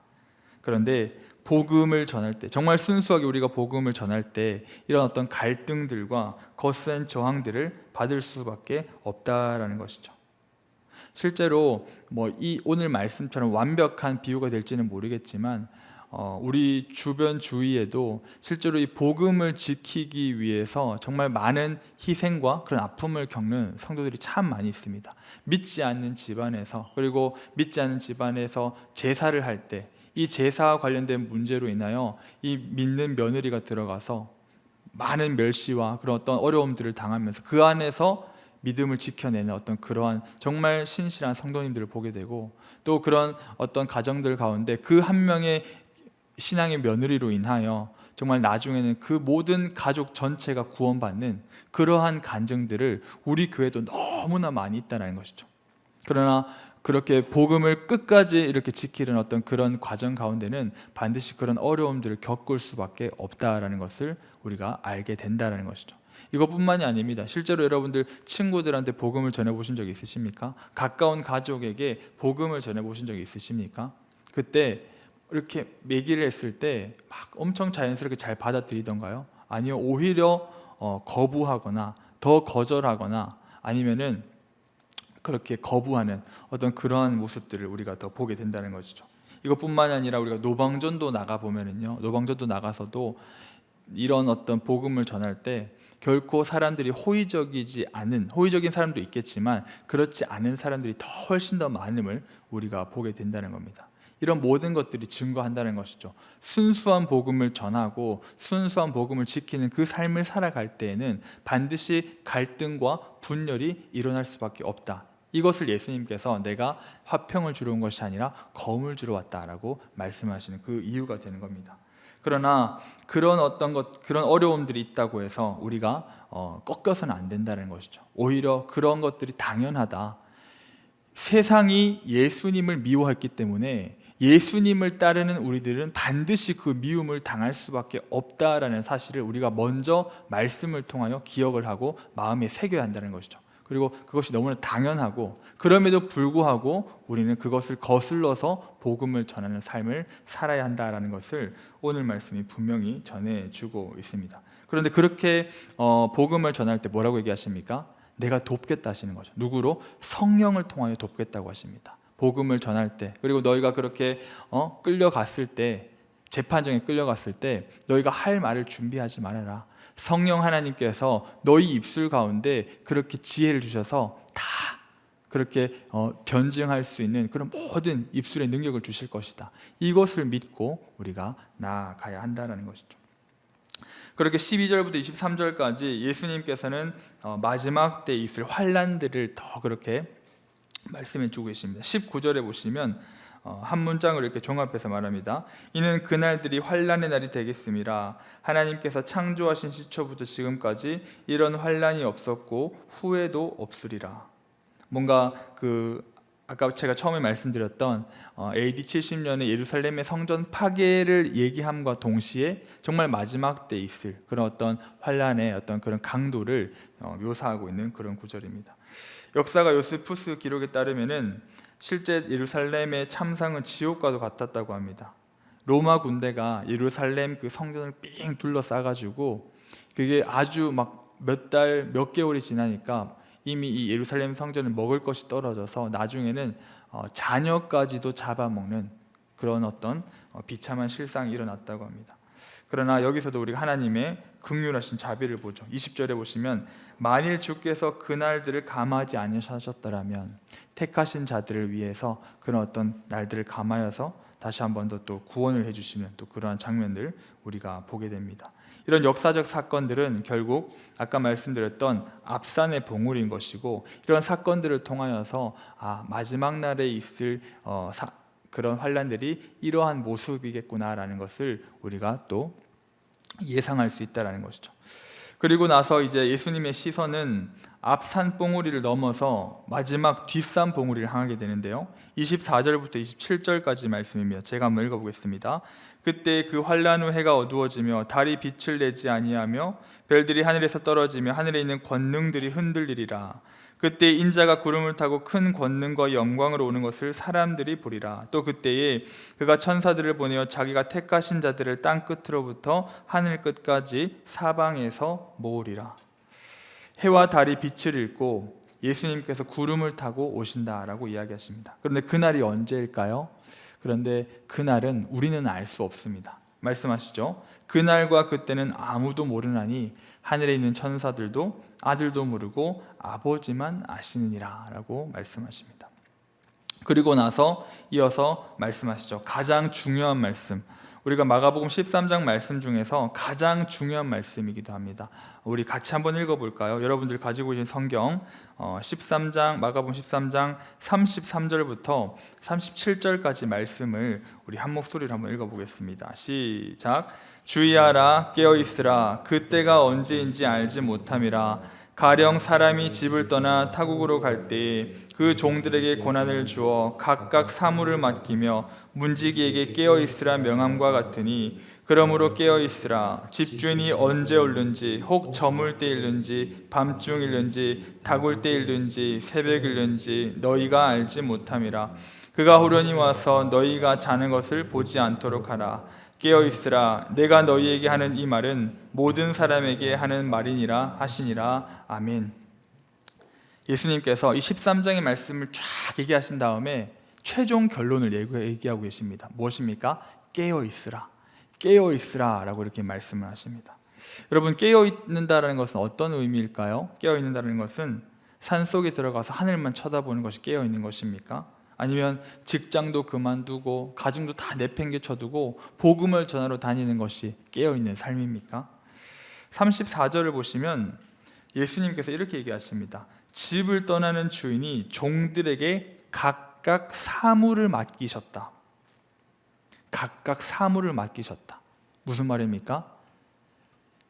그런데 복음을 전할 때, 정말 순수하게 우리가 복음을 전할 때 이런 어떤 갈등들과 거센 저항들을 받을 수밖에 없다라는 것이죠. 실제로 이 오늘 말씀처럼 완벽한 비유가 될지는 모르겠지만 우리 주변 주위에도 실제로 이 복음을 지키기 위해서 정말 많은 희생과 그런 아픔을 겪는 성도들이 참 많이 있습니다. 믿지 않는 집안에서, 그리고 믿지 않는 집안에서 제사를 할 때 이 제사와 관련된 문제로 인하여 이 믿는 며느리가 들어가서 많은 멸시와 그런 어떤 어려움들을 당하면서 그 안에서 믿음을 지켜내는 어떤 그러한 정말 신실한 성도님들을 보게 되고, 또 그런 어떤 가정들 가운데 그 한 명의 신앙의 며느리로 인하여 정말 나중에는 그 모든 가족 전체가 구원받는 그러한 간증들을 우리 교회도 너무나 많이 있다는 것이죠. 그러나 그렇게 복음을 끝까지 이렇게 지키는 어떤 그런 과정 가운데는 반드시 그런 어려움들을 겪을 수밖에 없다라는 것을 우리가 알게 된다는 것이죠. 이것뿐만이 아닙니다. 실제로 여러분들 친구들한테 복음을 전해보신 적이 있으십니까? 가까운 가족에게 복음을 전해보신 적이 있으십니까? 그때 이렇게 얘기를 했을 때 막 엄청 자연스럽게 잘 받아들이던가요? 아니요, 오히려 거부하거나 더 거절하거나 아니면은 그렇게 거부하는 어떤 그러한 모습들을 우리가 더 보게 된다는 것이죠. 이것뿐만 아니라 우리가 노방전도 나가 보면은요, 노방전도 나가서도 이런 어떤 복음을 전할 때 결코 사람들이 호의적인 사람도 있겠지만 그렇지 않은 사람들이 더 훨씬 더 많음을 우리가 보게 된다는 겁니다. 이런 모든 것들이 증거한다는 것이죠. 순수한 복음을 전하고 순수한 복음을 지키는 그 삶을 살아갈 때에는 반드시 갈등과 분열이 일어날 수밖에 없다. 이것을 예수님께서 내가 화평을 주러 온 것이 아니라 검을 주러 왔다라고 말씀하시는 그 이유가 되는 겁니다. 그러나 그런 어려움들이 있다고 해서 우리가 꺾여서는 안 된다는 것이죠. 오히려 그런 것들이 당연하다. 세상이 예수님을 미워했기 때문에 예수님을 따르는 우리들은 반드시 그 미움을 당할 수밖에 없다라는 사실을 우리가 먼저 말씀을 통하여 기억을 하고 마음에 새겨야 한다는 것이죠. 그리고 그것이 너무나 당연하고 그럼에도 불구하고 우리는 그것을 거슬러서 복음을 전하는 삶을 살아야 한다라는 것을 오늘 말씀이 분명히 전해주고 있습니다. 그런데 그렇게 복음을 전할 때 뭐라고 얘기하십니까? 내가 돕겠다 하시는 거죠. 누구로? 성령을 통하여 돕겠다고 하십니다. 복음을 전할 때, 그리고 너희가 그렇게 끌려갔을 때, 재판정에 끌려갔을 때 너희가 할 말을 준비하지 말아라. 성령 하나님께서 너희 입술 가운데 그렇게 지혜를 주셔서 다 그렇게 변증할 수 있는 그런 모든 입술의 능력을 주실 것이다. 이것을 믿고 우리가 나아가야 한다는 것이죠. 그렇게 12절부터 23절까지 예수님께서는 마지막 때 있을 환난들을 더 그렇게 말씀해 주고 계십니다. 19절에 보시면 한 문장으로 이렇게 종합해서 말합니다. 이는 그날들이 환난의 날이 되겠음이라. 하나님께서 창조하신 시초부터 지금까지 이런 환난이 없었고 후에도 없으리라. 뭔가 아까 제가 처음에 말씀드렸던 AD 70년에 예루살렘의 성전 파괴를 얘기함과 동시에 정말 마지막 때 있을 그런 어떤 환난의 어떤 그런 강도를 묘사하고 있는 그런 구절입니다. 역사가 요세푸스 기록에 따르면은 실제 예루살렘의 참상은 지옥과도 같았다고 합니다. 로마 군대가 예루살렘 그 성전을 삥 둘러싸가지고 그게 아주 막 몇 개월이 지나니까 이미 이 예루살렘 성전을 먹을 것이 떨어져서 나중에는 자녀까지도 잡아먹는 그런 어떤 비참한 실상이 일어났다고 합니다. 그러나 여기서도 우리가 하나님의 긍휼하신 자비를 보죠. 20절에 보시면 만일 주께서 그날들을 감하지 않으셨더라면 택하신 자들을 위해서 그런 어떤 날들을 감하여서 다시 한 번 더 또 구원을 해주시는 또 그러한 장면들 우리가 보게 됩니다. 이런 역사적 사건들은 결국 아까 말씀드렸던 앞산의 봉우리인 것이고 이런 사건들을 통하여서 마지막 날에 있을 그런 환난들이 이러한 모습이겠구나라는 것을 우리가 또 예상할 수 있다는 것이죠. 그리고 나서 이제 예수님의 시선은 앞산 봉우리를 넘어서 마지막 뒷산 봉우리를 향하게 되는데요. 24절부터 27절까지 말씀입니다. 제가 한번 읽어보겠습니다. 그때 그 환난 후 해가 어두워지며 달이 빛을 내지 아니하며 별들이 하늘에서 떨어지며 하늘에 있는 권능들이 흔들리리라. 그때 인자가 구름을 타고 큰 권능과 영광으로 오는 것을 사람들이 보리라. 또 그때에 그가 천사들을 보내어 자기가 택하신 자들을 땅 끝으로부터 하늘 끝까지 사방에서 모으리라. 해와 달이 빛을 잃고 예수님께서 구름을 타고 오신다라고 이야기하십니다. 그런데 그날이 언제일까요? 그런데 그날은 우리는 알 수 없습니다. 말씀하시죠. 그날과 그때는 아무도 모르나니 하늘에 있는 천사들도 아들도 모르고 아버지만 아시느니라 라고 말씀하십니다. 그리고 나서 이어서 말씀하시죠. 가장 중요한 말씀, 우리가 마가복음 13장 말씀 중에서 가장 중요한 말씀이기도 합니다. 우리 같이 한번 읽어볼까요? 여러분들 가지고 계신 성경 13장 마가복음 13장 33절부터 37절까지 말씀을 우리 한 목소리로 한번 읽어보겠습니다. 시작. 주의하라, 깨어있으라. 그때가 언제인지 알지 못함이라. 가령 사람이 집을 떠나 타국으로 갈 때에 그 종들에게 고난을 주어 각각 사물을 맡기며 문지기에게 깨어있으라 명함과 같으니 그러므로 깨어있으라. 집주인이 언제 올는지 혹 저물 때일는지 밤중일는지 다굴 때일는지 새벽일는지 너희가 알지 못함이라. 그가 호련히 와서 너희가 자는 것을 보지 않도록 하라. 깨어 있으라. 내가 너희에게 하는 이 말은 모든 사람에게 하는 말이니라 하시니라. 아멘. 예수님께서 이 13장의 말씀을 쫙 얘기하신 다음에 최종 결론을 얘기하고 계십니다. 무엇입니까? 깨어 있으라. 깨어 있으라 라고 이렇게 말씀을 하십니다. 여러분, 깨어 있는다라는 것은 어떤 의미일까요? 깨어 있는다는 것은 산속에 들어가서 하늘만 쳐다보는 것이 깨어 있는 것입니까? 아니면 직장도 그만두고 가정도 다 내팽개쳐두고 복음을 전하러 다니는 것이 깨어 있는 삶입니까? 34절을 보시면 예수님께서 이렇게 얘기하십니다. 집을 떠나는 주인이 종들에게 각각 사무를 맡기셨다. 각각 사무를 맡기셨다. 무슨 말입니까?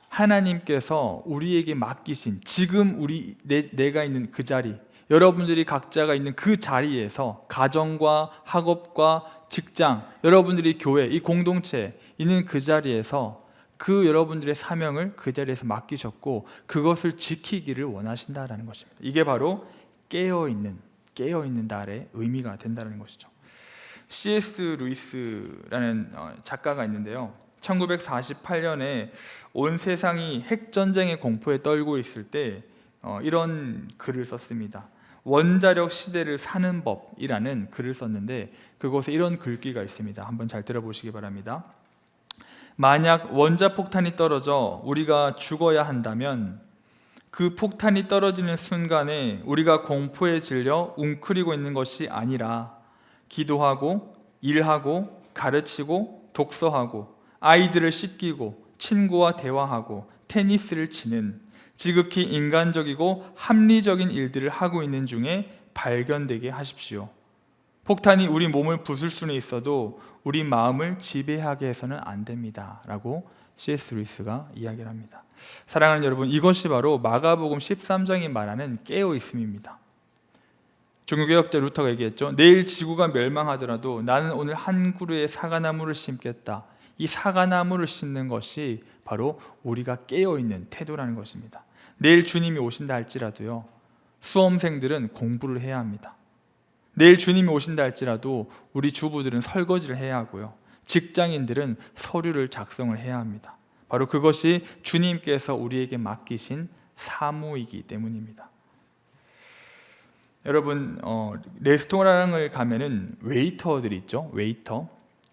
하나님께서 우리에게 맡기신 지금 내가 있는 그 자리, 여러분들이 각자가 있는 그 자리에서 가정과 학업과 직장, 여러분들이 교회, 이 공동체에 있는 그 자리에서 그 여러분들의 사명을 그 자리에서 맡기셨고 그것을 지키기를 원하신다라는 것입니다. 이게 바로 깨어있는 달의 의미가 된다는 것이죠. C.S. 루이스라는 작가가 있는데요, 1948년에 온 세상이 핵전쟁의 공포에 떨고 있을 때 이런 글을 썼습니다. 원자력 시대를 사는 법이라는 글을 썼는데 그곳에 이런 글귀가 있습니다. 한번 잘 들어보시기 바랍니다. 만약 원자폭탄이 떨어져 우리가 죽어야 한다면 그 폭탄이 떨어지는 순간에 우리가 공포에 질려 웅크리고 있는 것이 아니라 기도하고 일하고 가르치고 독서하고 아이들을 씻기고 친구와 대화하고 테니스를 치는 지극히 인간적이고 합리적인 일들을 하고 있는 중에 발견되게 하십시오. 폭탄이 우리 몸을 부술 수는 있어도 우리 마음을 지배하게 해서는 안 됩니다 라고 C.S. 루이스가 이야기를 합니다. 사랑하는 여러분, 이것이 바로 마가복음 13장이 말하는 깨어있음입니다. 종교개혁자 루터가 얘기했죠. 내일 지구가 멸망하더라도 나는 오늘 한 그루의 사과나무를 심겠다. 이 사과나무를 심는 것이 바로 우리가 깨어있는 태도라는 것입니다. 내일 주님이 오신다 할지라도요, 수험생들은 공부를 해야 합니다. 내일 주님이 오신다 할지라도 우리 주부들은 설거지를 해야 하고요, 직장인들은 서류를 작성을 해야 합니다. 바로 그것이 주님께서 우리에게 맡기신 사무이기 때문입니다. 여러분, 레스토랑을 가면은 웨이터들이 있죠.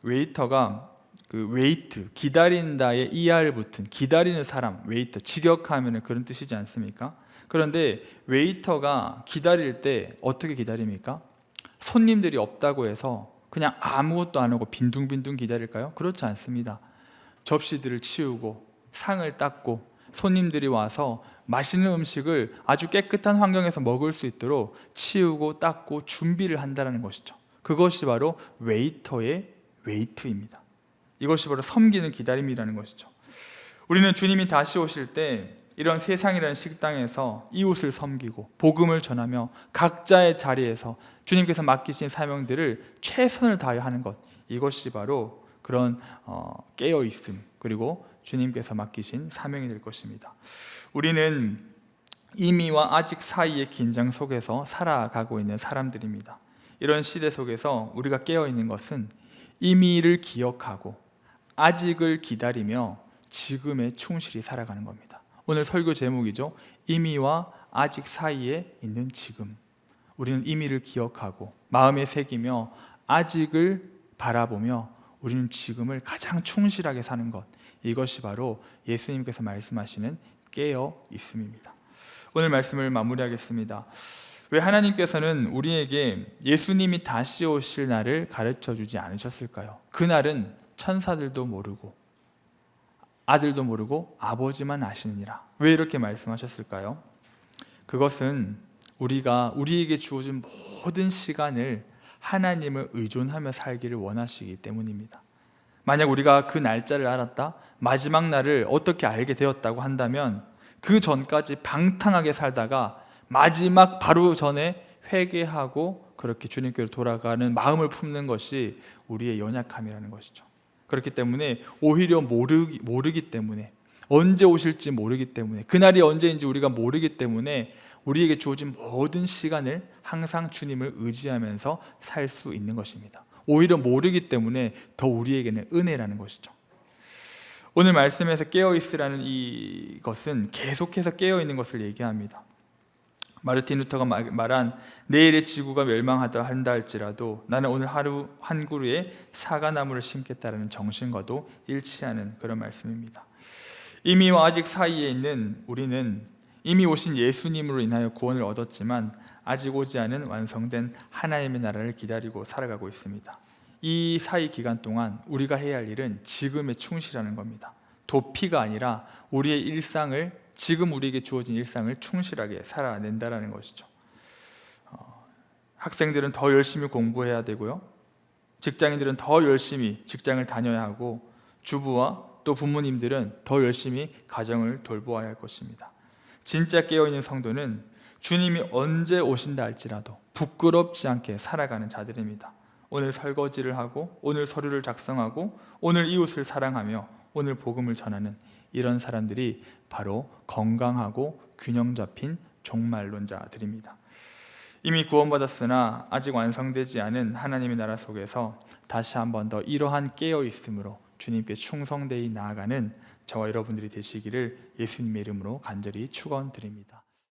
웨이터가 그 웨이트, 기다린다에 ER 붙은 기다리는 사람, 웨이터, 직역하면 그런 뜻이지 않습니까? 그런데 웨이터가 기다릴 때 어떻게 기다립니까? 손님들이 없다고 해서 그냥 아무것도 안 하고 빈둥빈둥 기다릴까요? 그렇지 않습니다. 접시들을 치우고 상을 닦고 손님들이 와서 맛있는 음식을 아주 깨끗한 환경에서 먹을 수 있도록 치우고 닦고 준비를 한다는 것이죠. 그것이 바로 웨이터의 웨이트입니다. 이것이 바로 섬기는 기다림이라는 것이죠. 우리는 주님이 다시 오실 때 이런 세상이라는 식당에서 이웃을 섬기고 복음을 전하며 각자의 자리에서 주님께서 맡기신 사명들을 최선을 다하여 하는 것, 이것이 바로 그런 깨어있음, 그리고 주님께서 맡기신 사명이 될 것입니다. 우리는 이미와 아직 사이의 긴장 속에서 살아가고 있는 사람들입니다. 이런 시대 속에서 우리가 깨어있는 것은 이미를 기억하고 아직을 기다리며 지금에 충실히 살아가는 겁니다. 오늘 설교 제목이죠. 이미와 아직 사이에 있는 지금. 우리는 이미를 기억하고 마음에 새기며 아직을 바라보며 우리는 지금을 가장 충실하게 사는 것, 이것이 바로 예수님께서 말씀하시는 깨어 있음입니다. 오늘 말씀을 마무리하겠습니다. 왜 하나님께서는 우리에게 예수님이 다시 오실 날을 가르쳐 주지 않으셨을까요? 그날은 천사들도 모르고 아들도 모르고 아버지만 아시느니라. 왜 이렇게 말씀하셨을까요? 그것은 우리에게 주어진 모든 시간을 하나님을 의존하며 살기를 원하시기 때문입니다. 만약 우리가 그 날짜를 알았다, 마지막 날을 어떻게 알게 되었다고 한다면 그 전까지 방탕하게 살다가 마지막 바로 전에 회개하고 그렇게 주님께로 돌아가는 마음을 품는 것이 우리의 연약함이라는 것이죠. 그렇기 때문에 오히려 모르기 때문에 언제 오실지 모르기 때문에, 그날이 언제인지 우리가 모르기 때문에 우리에게 주어진 모든 시간을 항상 주님을 의지하면서 살 수 있는 것입니다. 오히려 모르기 때문에 더 우리에게는 은혜라는 것이죠. 오늘 말씀에서 깨어있으라는 이것은 계속해서 깨어있는 것을 얘기합니다. 마르틴 루터가 말한 내일의 지구가 멸망하다 한다 할지라도 나는 오늘 하루 한 그루에 사과나무를 심겠다라는 정신과도 일치하는 그런 말씀입니다. 이미와 아직 사이에 있는 우리는 이미 오신 예수님으로 인하여 구원을 얻었지만 아직 오지 않은 완성된 하나님의 나라를 기다리고 살아가고 있습니다. 이 사이 기간 동안 우리가 해야 할 일은 지금에 충실하는 겁니다. 도피가 아니라 우리의 일상을, 지금 우리에게 주어진 일상을 충실하게 살아낸다라는 것이죠. 학생들은 더 열심히 공부해야 되고요, 직장인들은 더 열심히 직장을 다녀야 하고, 주부와 또 부모님들은 더 열심히 가정을 돌보아야 할 것입니다. 진짜 깨어있는 성도는 주님이 언제 오신다 할지라도 부끄럽지 않게 살아가는 자들입니다. 오늘 설거지를 하고, 오늘 서류를 작성하고, 오늘 이웃을 사랑하며 오늘 복음을 전하는 이런 사람들이 바로 건강하고 균형 잡힌 종말론자들입니다. 이미 구원받았으나 아직 완성되지 않은 하나님의 나라 속에서 다시 한 번 더 이러한 깨어있음으로 주님께 충성되이 나아가는 저와 여러분들이 되시기를 예수님의 이름으로 간절히 축원드립니다.